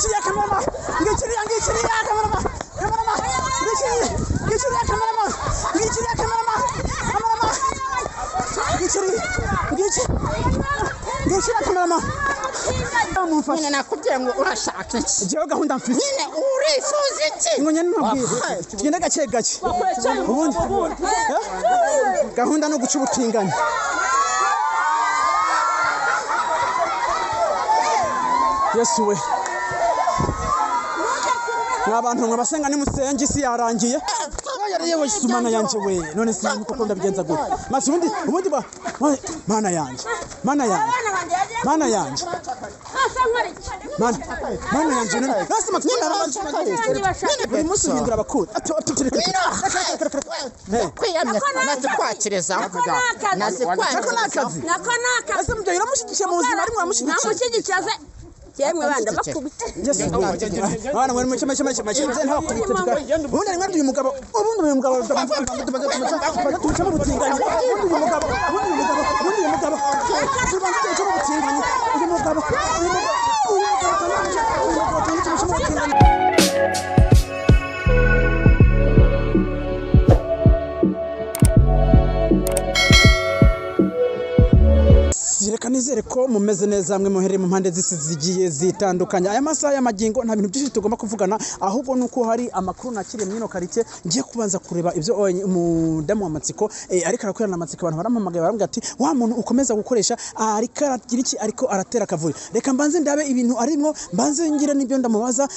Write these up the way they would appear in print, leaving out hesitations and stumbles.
ngikiriya kamera ngikiriya kamera ngikiriya kamera nyine nakubwiye ngo urashaka iki jewe gahunda mfite nyine urifuza iki ngo nyine ntubwire tugende gake gake ubundi gahunda no guca ubutinganyi Yesu we n'abantu mwe basenga ni musenge isi yarangiye yewe Mana yanje we none si uko ndabigenza gute masi ubundi Mana yanje Mana yanje nasi matwina buri munsi uhindura abakuru kwiyamye nazikwakiriza nakazi ese mubyo iramushyigikiye mu buzima ari mwamushyigikiye yemwe banda bakubita bana mwari muke ntabakubita ubundi ari mwari uyu mugabo tubaza mu butinganyi uyu mugabo reka nizere ko mumeze neza mwe muhereye mu mpande z'isi zigiye zitandukanye aya masaha y'amagingo nta bintu byinshi tugomba kuvugana ahubwo nuko hari amakuru nakiriye mwino karite ngiye kubanza kureba ibyo umudamu wa Matsiko ariko arakorana Matsiko abantu barampamagaye barambwira ati wa muntu ukomeza gukoresha ariko aragira iki ariko aratera kavuri reka mbanze ndabe ibintu arimo mbanze ngire n'ibyo ndamubaza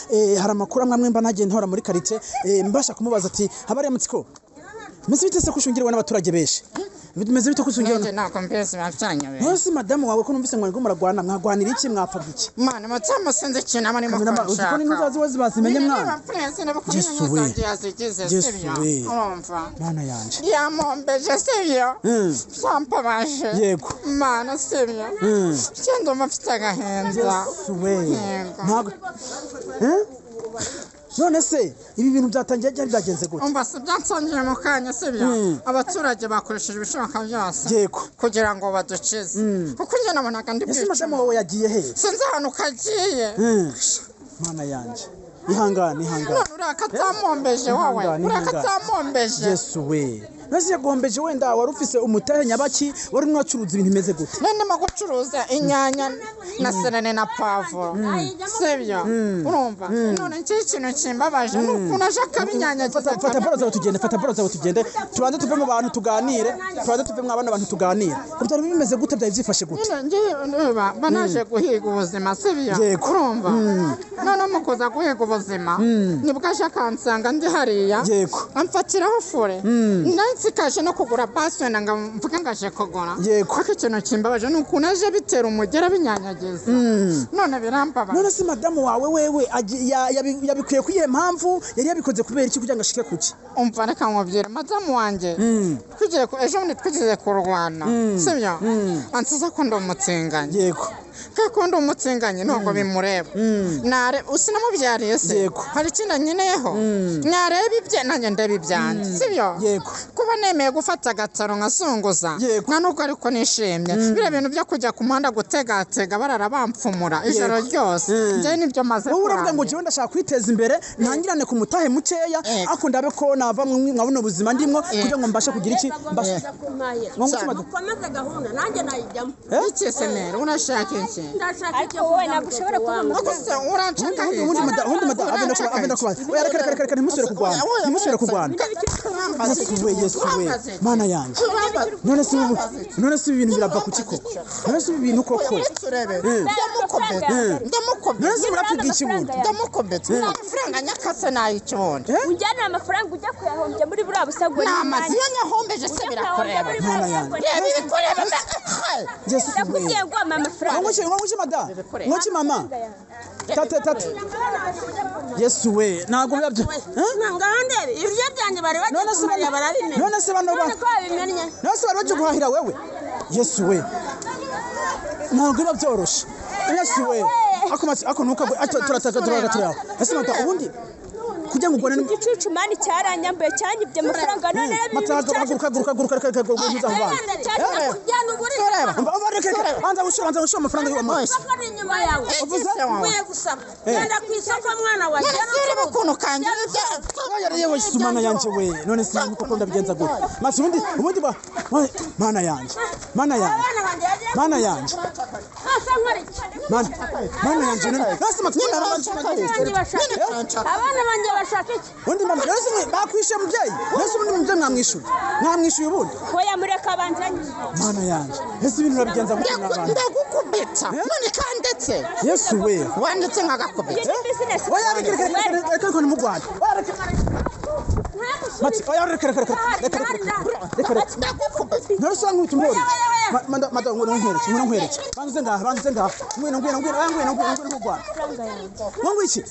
hari amakuru amwe mba nagiye ntora muri karite mbasha kumubaza ati habari ya Matsiko mese bitese kushungirwa n'abaturage benshi bimeze bite kushungirwa nako mbese bafyanyawe hose madamu wawe ko numvise ngo muragwana mwagwanira iki mwapfaga iki mana mutama senze kintu amani mu uzi ko n'intuzazi wazi bazimenye mwana Yesu we urumva mana yanje yamombeje sivyo sampabaje yego mana sivyo cyendo mafite agahenza Yesu we ntago none se ibi bintu byatangiye byari byagenze gute umva se byansongiye mu kanya sibyo abaturage bakoresheje ibishoboka byose yego kugira ngo badukize kuko njye nabonaga ndi ese madamu wawe yagiye he sinzi ahantu kagiye mana yanje ihangane urakatamombeje wowe urakatamombeje Yesu we nasi yagombeje wenda wari ufise umutahe nyabaki wari mwacuruza ibintu imeze gute nene magucuruza inyanya na serene na pavuro sibyo urumva none iki kintu kimbabaje nuko aje kabinyanya fata boro zawe tugende tubanze tuve mu bantu tuganire tubanze tuve mu abana abantu tuganire kubyari bimeze gute byari byifashe gute ngiye banaje guhiga ubuzima sibyo urumva none mukoza guhiga ubuzima nibwo aje kansanga ndi hariya amfatiraho fure sikaje no kugura paswe nanga mvuga ngaje kugura yego ko ikintu kimbabaje nuko naje bitera umugera binyanyageza none birampaba none si madamu wawe wewe yabikuye kuyihe mpamvu yari yabikoze kubera iki kugira ngo ashike kuki umva reka nkobyera madamu wanje twigiye ko ejo muri twigiye kurwana sibyo ansiza ko ndo mutinganyi yego kako ndo mutinganyi nubwo bimureba nare usinamubyariye se hari kinda nyeneho nareba ibye nanjye ndabibyanje sibyo yego kuba nemeye gufata agataro nkasongoza nka nuko ariko nishimye bire bintu byo kujya ku muhanda gutegatega barara bampfumura ijoro ryose nje nibyo maze wowe uravuga ngo jewe ndashaka kwiteza imbere ntangirane ku mutahe mukeya ako ndabe ko nava mwabona ubuzima ndimwo kugira ngo mbashe kugira iki mbashe komeza gahunda nanjye nayijyamo iki semero unashaka iki ndashaka icyo wowe nagushobora kubona uranshaka undi mada abenda kuba oya reka ntimusubire kurwana Yesu we mana yanje none si ibintu birava ku kiko none si ibintu koko ndamukobetse murapfiga iki bundi ndamukobetse amafaranga nyakase nayicone ujyana amafaranga ujya kuyahombya muri buriya busagwe n'amazi yo nyahombeje se birakoreba mana yanje bikoreba Yesu we ndakugiye ngwama amafaranga ngomuki mada ngomuki mama tate Yesu we nago byabyo ngandebe ibyo byanye bari bagiye barabimenya none se bano ba none se bari baje guhahira wewe Yesu we nago byoroshe Yesu we ako nuka turataka ese mata ubundi kugira ngo ugone igicucu mani cyaranyambuye cyanyibye amafaranga none anza gushora amafaranga y'uwo inyuma yawe uvuye gusaba genda ku isoko mwana wawe ukuntu kanje yewe Sumana yanje we none si uko ndabigenza gute masi ubundi ba mana yanje mana yanje mana yanje none hasi matwina abana banje bashaka iki undi mama yose bakwishe mubyeyi yose ubundi mubyeyi mwamwishuye ubundi hoya mureka banzanye mana yanje ese ibintu urabigenza gute n'abana ndagukubita none kandetse Yesu we wanditse nkagakubita oya reka ko nimugwanda oya reka none sanga utumbori mada ngo nkwereke banze ngaha ngwino mugwanda wangu iki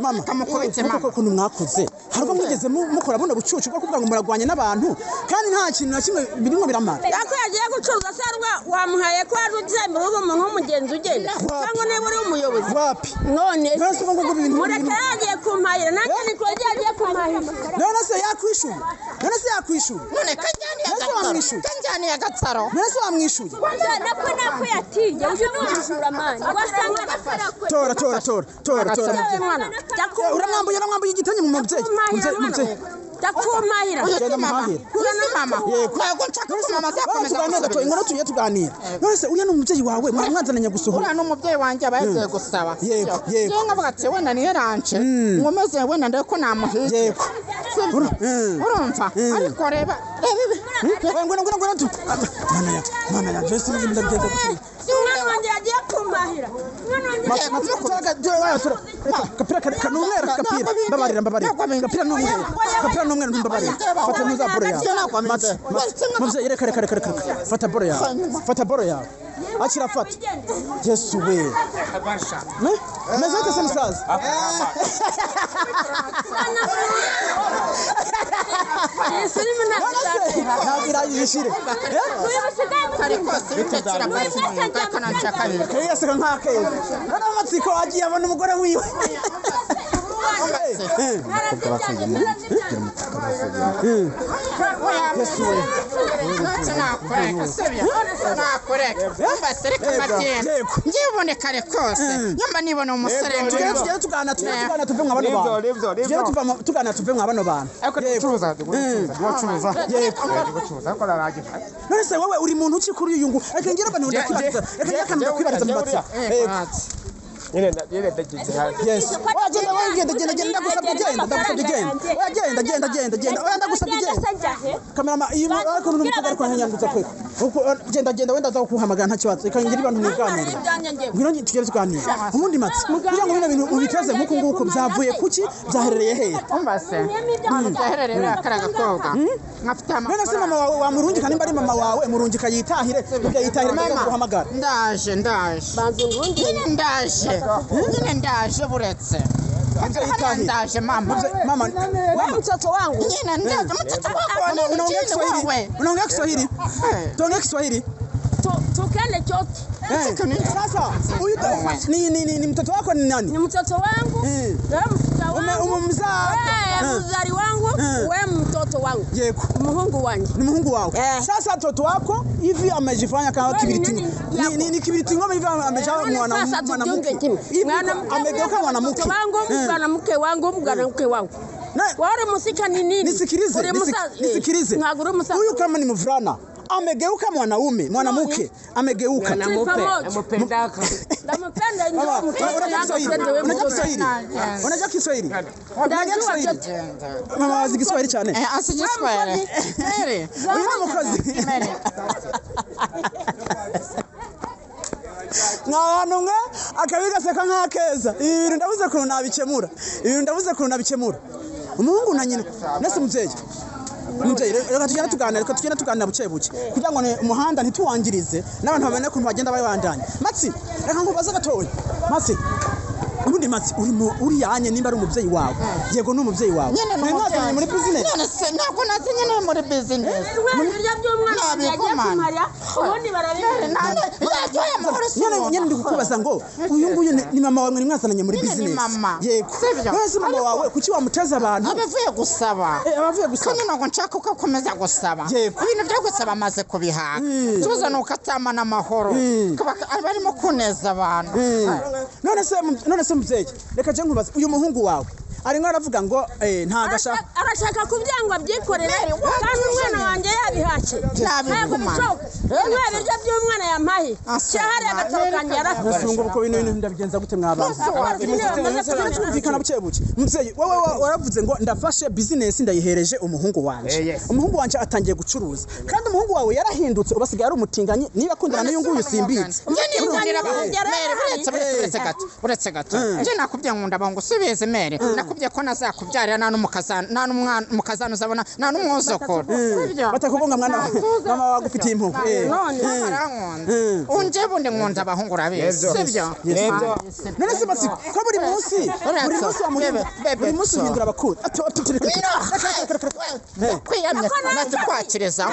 mama kamukubitse mama ko mwakoze harwo mwigeze mukora buno bucucu bwo kuvuga ngo muragwanye n'abantu kandi nta kintu na kimwe birimo biramara yako yagiye gucuruza sarwa wamuhaye ko ari ubyemera uri umuntu w'umugenzi ugenda cyangwa niba uri umuyobozi wapi none nase ngo ibintu mureka yagiye kumpahira nanjye niko yagiye kumpahira none se yakwishuye none kanjani agatsaro none se wamwishuye nako yatinye uje n'umujura mani wasanga tora uramwambuye igitanye mu mubyeyi ndakumahira genda muhahira mama yego nshaka ko mama azakomeza ingoro tugiye tuganira none se uriya n'umubyeyi wawe mwazananye gusohora uriya n'umubyeyi wanjye abagiye gusaba yego nkavuga ati wenda niyeranje nkomeze wenda ndebe ko namuhiye yego urumva ariko reba ngwino tu mana ya Yesu ndabigenza gute umwana wanjye yagiye kumpahira kapira n'umweru kapira n'umweru ntumbabarira fata ntuza boro yawe mubyeyi reka fata boro yawe akira fata Yesu we meze ute se musaza ntabwo irayishire yaseka nk'akeza noneho Matsiko agiye abona umugore wiwe Yesu we njibone kare kose nyamba nibona umusore tugenda tugana tuve mwa bano bantu none se wowe uri muntu uki kuri uyu ngo reka ngira abantu ndakwibariza reka ndakwibariza mu Matsiko yes genda kamera iyo ariko n'umukobwa ariko nyanduza kwe genda wenda azakuhamagara nta kibazo reka ngira abantu niganira ngiro tugere tuganira ubundi Matsiko kugira ngo bino bintu ubiteze nkuko nguko byavuye kuki byaherereye he umbase byaherereye akaraga koga nkafite ama none se mama wawe wamurungika nimba ari mama wawe murungika yitahire mama guhamagara ndaje nyine ndaje buretse ndaje mama wewe mtoto wangu nyine ndaje mtoto wako unaongea Kiswahili tuongea Kiswahili tukende chote sasa huyu ni mtoto wako ni nani ni mtoto wangu umemzaa mzari wangu wewe mtoto wangu yego muhungu wangu ni muhungu wako sasa mtoto wako hivi amejifanya kama kibiriti ni kibiriti ngome hivi amejaa mwanamke amegeuka mwanamke mwanamke wangu wale musika ni nini nisikilize huyu kama ni mvulana amegeuka mwanamke amegeuka nampendaka unajua Kiswahili mama wazi Kiswahili cyane asijiswahili uyu ni umukozi nk'abantu mwe akabigaseka nk'akeza ibi bintu ndabuze ukuntu nabikemura umuhungu na nyina nese mubyeyi reka tugenda tuganira buke kugira ngo umuhanda ntituwangirize n'abantu bamenye ukuntu bagenda bayibandanya Matsiko reka ngubaze gatoya Matsiko ubundi matsi uri yanye nimba ari umubyeyi wawe yego n'umubyeyi wawe mwazanye muri business none se ntabwo nazi nyine muri business ibiryo by'umwana yagiye kumara ubundi nyine ndi kukubaza ngo uyu nguyu ni mama wawe mwazananye muri business yego wese mama wawe kuki wamuteza abantu abavuye gusaba kandi ntabwo nshaka ko akomeza gusaba ibintu byo gusaba amaze kubihaga tuza nuko atamana amahoro barimo kuneza abantu none se mubyeyi reka je nkubaza uyu muhungu wawe arimo aravuga ngo ntagashaka arashaka kubyangwa byikorere kandi umwana wanjye yabihace ntabwo bishoboka ibiryo by'umwana yampaye cyahari agatabo kanjye yarafashe ngo uko bintu ndabigenza gute mwabana twumvikana buke buke mubyeyi wowe waravuze ngo ndafashe business ndayihereje umuhungu wanje atangiye gucuruza kandi umuhungu wawe yarahindutse ubasigaye ari umutinganyi niba akundana n'uyu nguyu simbizi uretse gato nje nakubye nkunda bango subize mere nakubye ko nazakubyarira nta n'umukazana uzabona nta n'umwuzukuru batakubonga mwana mama wagufitiye impuhwe none arankunda unje bundi nkunda abahungu urabizi sibyo none se Matsiko ko buri munsi uhindura abakuru kwiyamye nazikwakiriza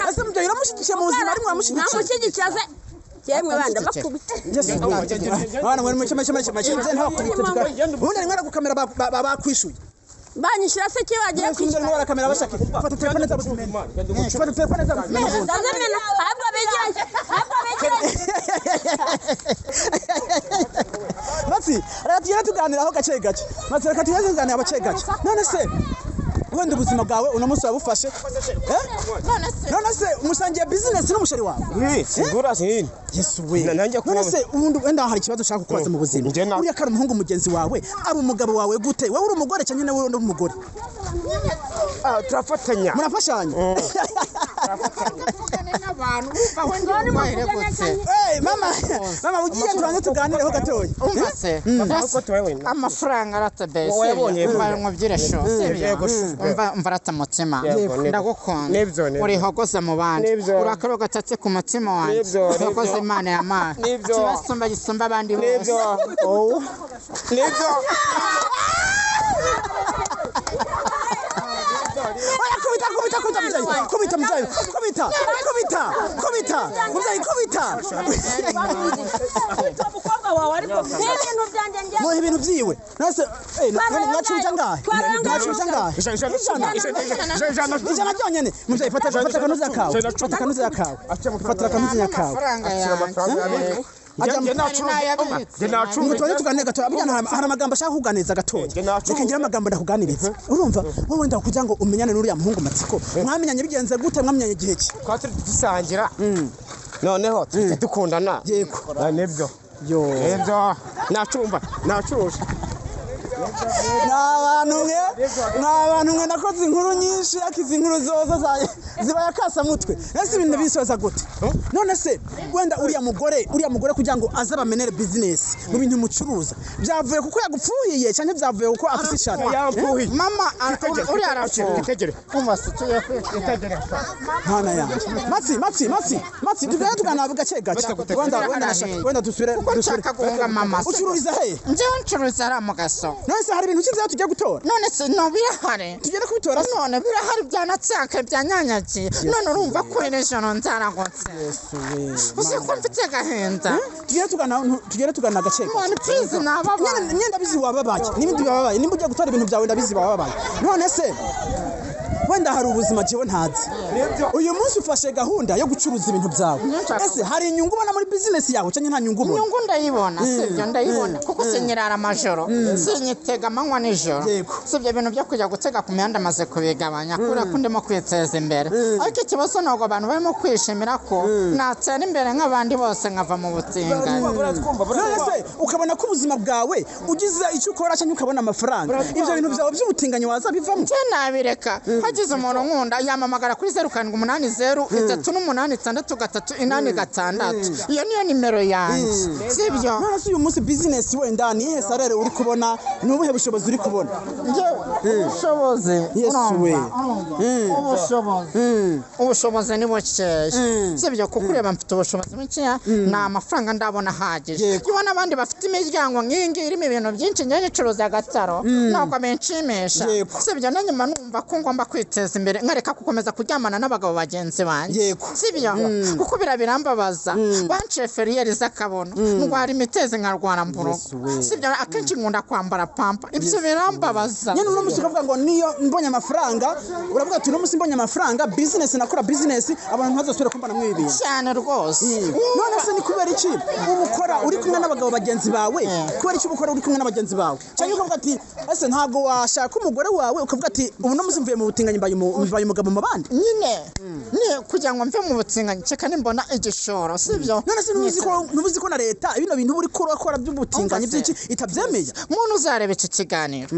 ese mubyeyi uramushyigikiye mu buzima arimo uramushyigikiye yemwe banda bakubita abana muri make ubundi arimo aragukamera bakwishuye banyishyura se ki bagiye kwishyura n'abara kamera bashaka fata telefone za busimeni ahubwo begeranye Matsi reka tugende tuganiraho gake Matsi reka tugende tuganira gake none se wenda ubuzima bwawe uno munsi wabufashe none se umusangiye business n'umusheri wawe sigura sini Yesu we none se ubundi wenda hari ikibazo ushaka kubaza mu buzima uriya kari umuhungu mugenzi wawe ari umugabo wawe gute wowe uri umugore cyane nawe uri umugore turafatanya murafashanya mama ugiye turanze tuganireho gatoya amafaranga aratabese mubyiresho umva aratamutsima ndagukunda urihogoza mu bandi urakaro gatatse ku mutima wanjye uhogoza imana y'amana kibasumba gisumba abandi bose nibyo kubita ibintu byiwe nase nacuja ngahe ijana ryonyene muvyeyi fata akanuzi yakawe fata akanuzi yakawe tuganire gatoya hari amagambo ashaka kuganiriza gatoya reka ngira amagambo ndakuganiriza urumva wowe nda kugira ngo umenyane n'uriya muhungu Matsiko mwamenyanye bigenze gute mwamenyanye igihe ki twaturi dusangira noneho dukundana yego nibyo nibyo nacuruje n'abantu mwe nakoze inkuru nyinshi akize inkuru zoza ziba yakasa mutwe ese ibintu bisoza gute none se wenda uriya mugore kugira ngo aze bamenere business mu bintu mucuruza byavuye kuko yagupfuhiye cyane byavuye kuko afite ishaka mama uri arafuhiye kumva se tuye kwitegera hana yanjye Matsi tugana gake wenda dusubire guhunga mama ucururiza he nje ncuruza ara mu gaso none se hari ibintu cy'inzira tujya gutora none se no birahari tugenda kubitora none birahari byanatsaka byanyanyagiye none urumva ko ejo nzaragotse Yesu we uzi ko mfite gahenda tugenda tugana gake none please nababa nyenda bizi wababaye n'ibindi bababaye nimba ujya gutora ibintu byawe ndabizi bababaye none se wenda hari ubuzima jewe ntazi uyu munsi ufashe gahunda yo gucuruza ibintu byawe ese hari inyungu ubona muri business yawe cyangwa nta nyungu ubona inyungu ndayibona sibyo ndayibona kuko sinyirara amajoro sinyitega amanywa nijoro sibyo ibintu byo kujya gutega ku mihanda maze kubigabanya kubera ko ndimo kwiteza imbere ariko ikibazo ntabwo abantu barimo kwishimira ko natera imbere nk'abandi bose nkava mu butinganyi none ukabona ko ubuzima bwawe ugize icyo ukora cyangwa ukabona amafaranga ibyo bintu byawe by'ubutinganyi wazabivamo nabireka hagize umuntu nkunda yamamagara kuri 0780 iyo niyo nimero yanjye sibyo none uyu munsi business wenda ni ihe salary uri kubona ni ubuhe bushobozi uri kubona ubushobozi ubushobozi ni bukeya sibyo kuko ureba mfite ubushobozi bukeya ni amafaranga ndabona ahagije iyo n'abandi bafite imiryango nk'ingi irimo ibintu byinshi njye ncuruza agataro ntabwo amenyesha sibyo nanyuma numva ko ngomba kwiteza imbere nkareka gukomeza kuryamana n'abagabo bagenzi banjye sibyo kuko birambabaza banciye feriyeri z'akabono ndwara imitezi nkarwara mburugo sibyo akenshi nkunda kwambara pampa ibyo birambabaza nyine uno musi ukavuga ngo niyo mbonye amafaranga uravuga ati uno musi mbonye amafaranga business nakora business abantu ntazosubira kumbana mwibintu cyane rwose none se ni kubera iki ubukora uri kumwe n'abagabo bagenzi bawe kubera iki ubukora uri kumwe n'abagenzi bawe cyangwa ukavuga ati ese ntago washaka umugore wawe ukavuga ati ubu no musi mvuye mu butinganyi mbaye umugabo mu bandi nyine ni kugira ngo mve mu butinganyi ceka nimbona igishoro sibyo none se nubuzi ko na leta bino bintu uri kurakora by'ubutinganyi by'iki itabyemeye umuntu uzareba iki kiganiro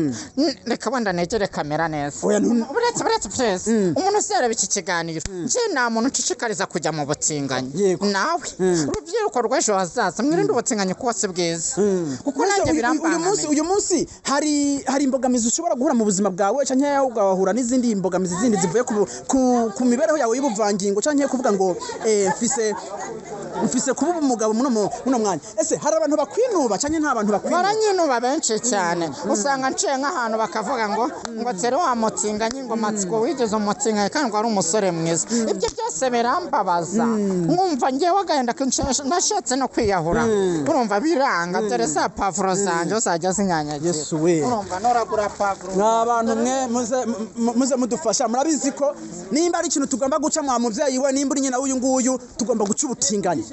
reka wenda negere kamera neza uretse please umuntu uzareba iki kiganiro nje nta muntu ucishikariza kujya mu butinganyi nawe urubyiruko rw'ejo hazaza mwirinde ubutinganyi kuwase bwiza kuko nanjye birambangamiye uyu munsi hari imbogamizi ushobora guhura mu buzima bwawe cyangwa ugahura n'izindi imbogamizi zindi zivuye ku mibereho yawe y'ubuvangingo cyangwa kuvuga ngo mfise kuba umugabo muno mwanya ese hari abantu bakwinuba cyangwa nta bantu bakwinuba baranyinuba benshi cyane usanga nciye nk'ahantu bakavuga ngo tere wamutinganyi ngo Matsiko wigeze umutinganyi kandi ngo ari umusore mwiza ibyo byose birambabaza nkumva ngewe agahenda nashatse no kwiyahura urumva biranga dore za pavuro zanjye uzajya zinyanyagira urumva noragura pavuro n'abantu mwe muze mudufasha murabizi ko nimba ari ikintu tugomba guca mwa muvyeyi we nimba uri nyina w'uyu nguyu tugomba guca ubutinganyi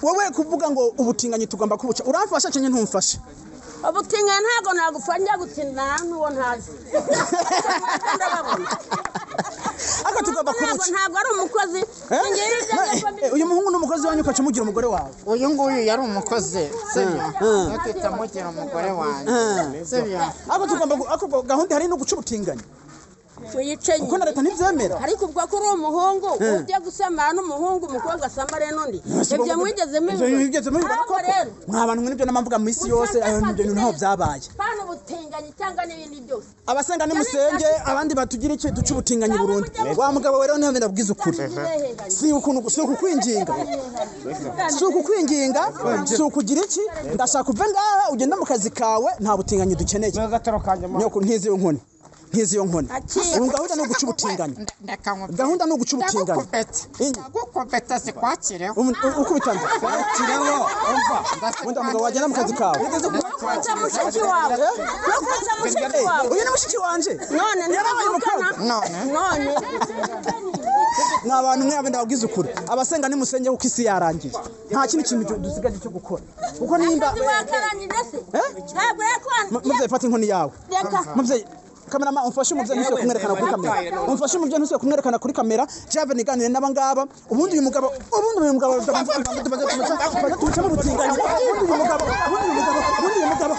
wowe kuvuga ngo ubutinganyi tugomba kubuca uramfasha cyane ntumfashe ubutinganyi ntago nagufanya gutindana n'uwo ntazi aka tugomba kubuca ntago ari umukozi uyu muhungu n'umukozi wanyu ukaca mugira umugore wawe uyu nguyu yari umukozi sibyo natita mugira umugore wanyu sibyo ako tugomba ako gahunda hari no guca ubutinganyi uyicenye kuko na leta ntibyemera ariko ubwo ko uri umuhungu ujye gusambana n'umuhungu umukobwa asambare n'undi ibyo mwigeze mubibona koko mwabantu mwe nibyo namamvuga mu isi yose ayo nibyo ntaho byabaye pana ubutinganyi cyangwa n'ibindi byose abasenga nimusenge abandi batugira iki duca ubutinganyi Burundi wa mugabo rero niho ndabwiza ukuri si ukukwinginga si ukugira iki ndashaka kuva ngaha ugenda mu kazi kawe nta butinganyi dukeneye nyoko ntizi yo nkoni ubu gahunda ni uguca ubutinganyi gahunda ni uguca ubutinganyi gukopeta si kwakireho uko bitanda kwakireho wenda mugabo wagenda mu kazi kawe uyu ni mushiki wanje none yarabaye umukobwa none n'abantu mwe abenda babwiza ukuri abasenga nimusenge kuko isi yarangiye nta kindi kintu dusigaje cyo gukora kuko nimba muvye fata inkoni yawe muvye kamera umfashe umuvye ntusiye kumwerekana kuri kamera umfashe umuvye ntusiye kumwerekana kuri kamera jave niganire n'abangaba ubundi uyu mugabo tubaza mu butinganyi ubundi uyu mugabo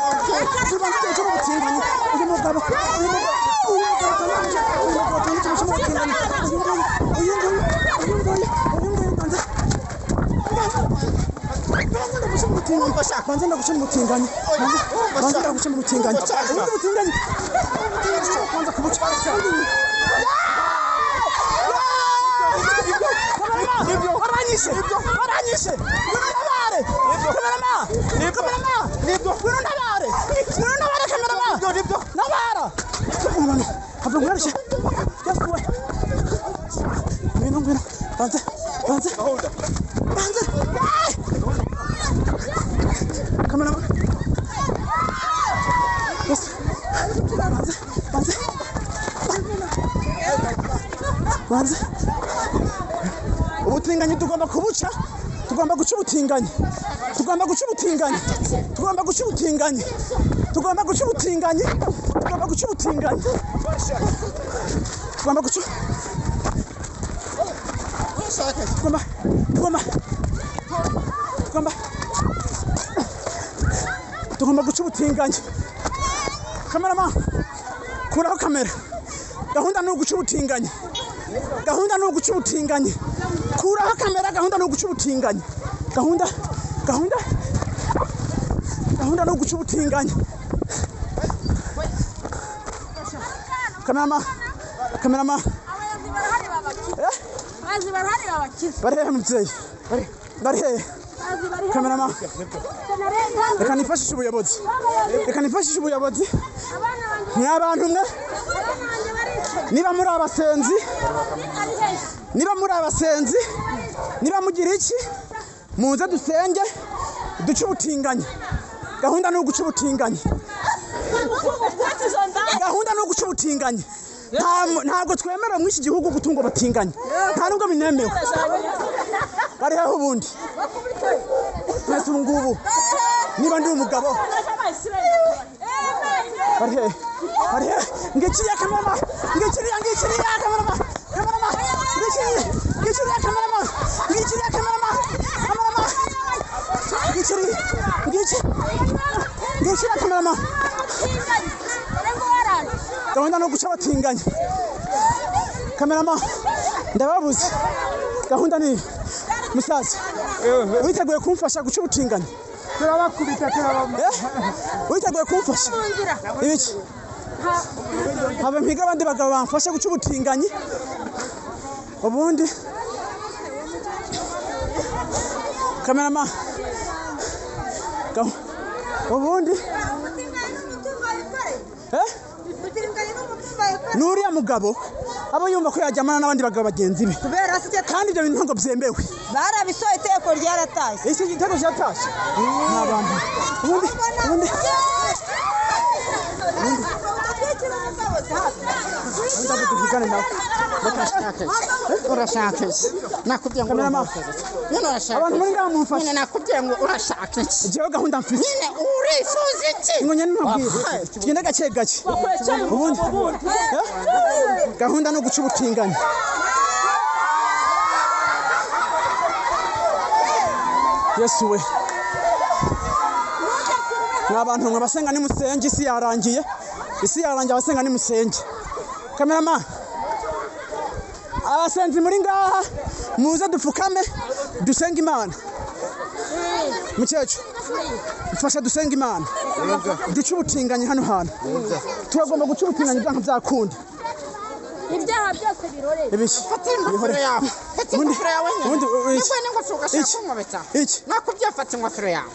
banza ndaguca mu butinganyi kwanza kubuca baranyishe ubutinganyi tugomba kubuca tugomba guca ubutinganyi kameraman kuraho kamera gahunda ni uguca ubutinganyi gahunda ni uguca ubutinganyi kuraho kamera gahunda ni uguca ubutinganyi gahunda ni uguca ubutinganyi kamerama barihe mubyeyi barihe kamerama reka nifashishe ubuyobozi mw'abantu mwe niba muri abasenzi niba mugira iki muze dusenge duce ubutinganyi gahunda ni uguca ubutinganyi ntabwo twemerewe muri iki gihugu gutunga abatinganyi nta nubwo binemewe bariho ubundi mwese ubu ngubu niba ndi umugabo barihe ngikiriya kamerama ngikiriya kamerama ngikiriya kamerama gahunda no guca abatinganyi kamerama ndababuze gahunda ni musaza witeguye kumfasha guca ubutinganyi witeguye kumfasha ibiki habe mpiga abandi bagabo bamfashe guca ubutinganyi ubundi kamerama ubundi nuriya mugabo aba yumva ko yajyamana n'abandi bagabo bagenzi be kandi ibyo bintu ntabwo byemewe barabisoye iteko ryaratashye ese igitego cyatashye n'abantu ubundi ndabudugane nawe urashaka iki nakubwiye ngo abantu muri ngaha mumfashe nyine nakubwiye ngo urashaka iki jewe gahunda mfite nyine urifuza iki ngo nyine ntubwire tugende gake ubundi gahunda no guca ubutinganyi Yesu we n'abantu mwe basenga ni musenge isi yarangiye abasenga ni musenge kamerama abasenzi muri ngaha muze dupfukame dusenga Imana mukecuru mfasha dusenga Imana duce ubutinganyi hano hantu turagomba guca ubutinganyi byanka byakunda ibyaha byose birore ibiki ingofero yawe iki nakubwiye fata ingofero yawe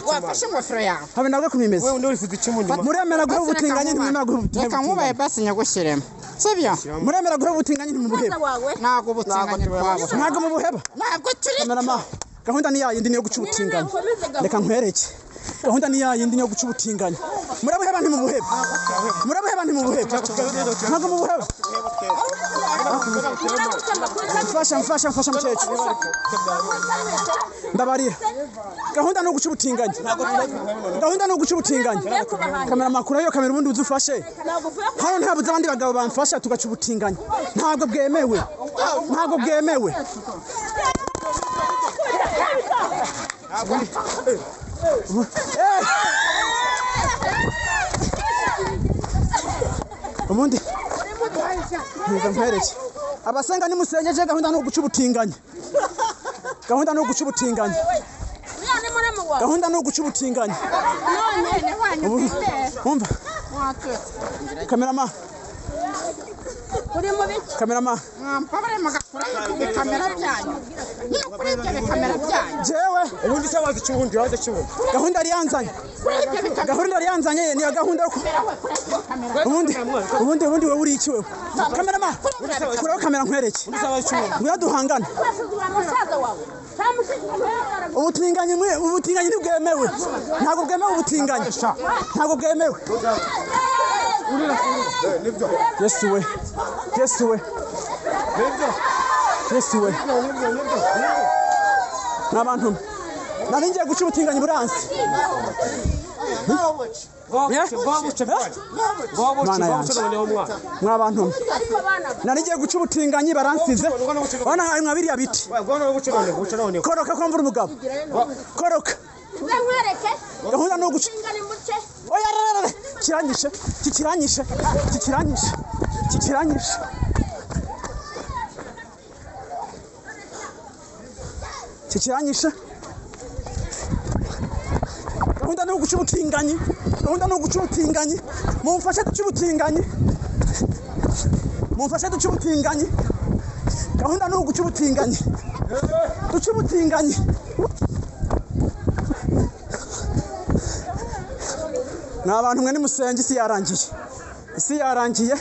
wafashe ingofero yawe habe nabwo kumimeza muremera guha ubutinganyi ntimwemera guha ubutinganyi reka nkubaye basi nyagushyiremo sibyo muremera guha ubutinganyi ntimubuheba ntabwo ubutinganyi bwabo ntabwo mubuheba ntabwo turi gahunda ni yayindi niyo guca ubutinganyi reka nkwereke gahunda ni yayindi niyo guca ubutinganyi murabuheba ntimubuheba ntabwo mubuheba mfasha mukecuru ndabarira gahunda no guca ubutinganyi kamera makuru yo kamera ubundi uzufashe hano ntabuze abandi bagabo bamfasha tugaca ubutinganyi ntabwo bwemewe ubundi ntiza mpereke abasenga ni musengeje gahunda no guca ubutinganyi gahunda no guca ubutinganyi umva kamerama kamerama jewe ubundi se wazi cyubundi wazi cyubundi gahunda yari yanzanye niyo gahunda ubundi wowe uri iki wewe kamerama kuraho kamera nkwereke ngura duhangana ubutinganyi ntibwemewe ntabwo bwemewe ubutinganyi Yesu we n'abantu nari ngiye guca ubutinganyi buransi mw'abantu nari ngiye guca ubutinganyi baransize bana hari mwabiriya biti koroka ko mvura umugabo koroka gahunda no guca oya kiranyishe kikiranyishe gahunda no guca ubutinganyi mumfashe duce ubutinganyi gahunda no guca ubutinganyi n'abantu mwe nimusenge isi yarangiye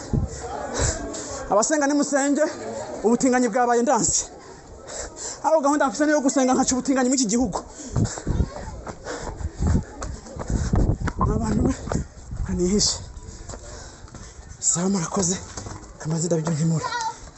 abasenga nimusenge ubutinganyi bwabaye ndanse aho gahunda mfise niyo gusenga nkaca ubutinganyi mu iki gihugu n'abantu mwe nihishe sawa murakoze kamaze ndabyo nkimura